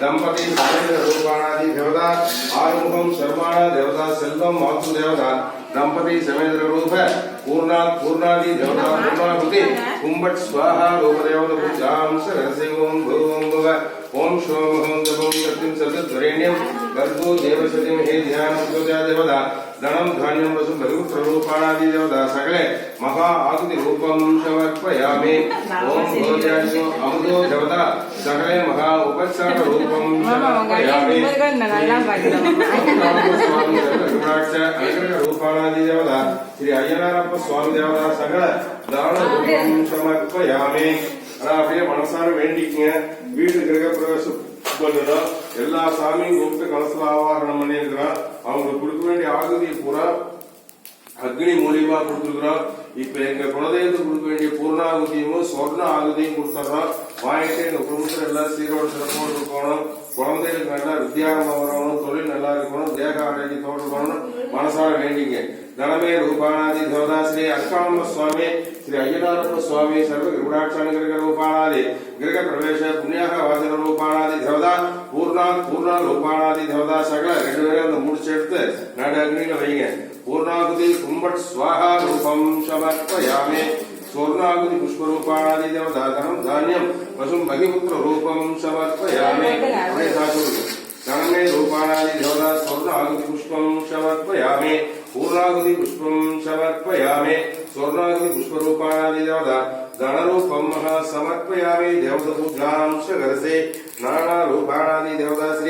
दंपति रूपाणादि देवता आरुमुखम शर्माणा देवता सेल्वम मातु देवता दंपति समेन्द्र रूप पूर्णादि देवता पूर्णाहुति कुंभट स्वाहा रूप देवता पूजाम सरसे ओम भूम भुव ओम शोम हम दबम सत्यम सत्यद्वरेण्यम गर्भो देवसतिम हे ध्यान पूजा देवता धनम धान्यम वसु भगवत रूपाणादि देवता सकले महा आगुति रूपम समर्पयामि ओम भोज्यासो अमुदो देवता सकले महा उपचार रूपम समर्पयामि रूपाणादि देवता श्री अय्यनारप्प स्वामी देवता सकल दान रूपम समर्पयामि அப்படியே மனசார வேண்டிக்கங்க வீடு கிரக பிரவேசம் பண்ணணும் எல்லா சாமியும் கூப்பிட்டு கலசல ஆவாகனம் பண்ணிருக்கிறோம் அவங்களுக்கு கொடுக்க வேண்டிய ஆகுதியை பூரா அக்னி மூலியமா கொடுத்துருக்கிறோம் இப்ப எங்க குலதெய்வத்துக்கு கொடுக்க வேண்டிய பூர்ணாகுதியும் சொர்ண ஆகுதியும் கொடுத்துறோம் வாங்கிட்டு எங்க குடும்பத்துல எல்லாம் சீரோட சிறப்போடு இருக்கணும் குழந்தைகளுக்கு நல்லா வித்தியாரம்பம் வரணும் தொழில் நல்லா இருக்கணும் தேக ஆரோக்கியத்தோடு இருக்கணும் மனசார வேண்டிங்க धनमे रूपाणादि देवता श्री अक्काम स्वामी श्री अय्यनारप्प स्वामी सर्व गृहाक्षण ग्रह रूपाणादि ग्रह प्रवेश पुण्याह वाचन रूपाणादि देवता पूर्ण रूपाणादि देवता सकल ரெண்டு பேரும் அந்த முடிச்சு எடுத்து நடு அக்னியில வைங்க पूर्णाहुति कुंभट स्वाहा रूपम समर्पयामि स्वर्णाहुति पुष्प रूपाणादि देवता धनम धान्यम वसुम भगिपुत्र रूपम समर्पयामि धनमे रूपाणादि देवता स्वर्ण आहुति पुष्पम समर्पयामि पूर्णाहुति पुष्पम समर्पयामि स्वर्णाहुति पुष्प रूपाणादि देवता धनरूपम समर्पयामि देवता पूजां च करसे नाना रूपाणादि देवता श्री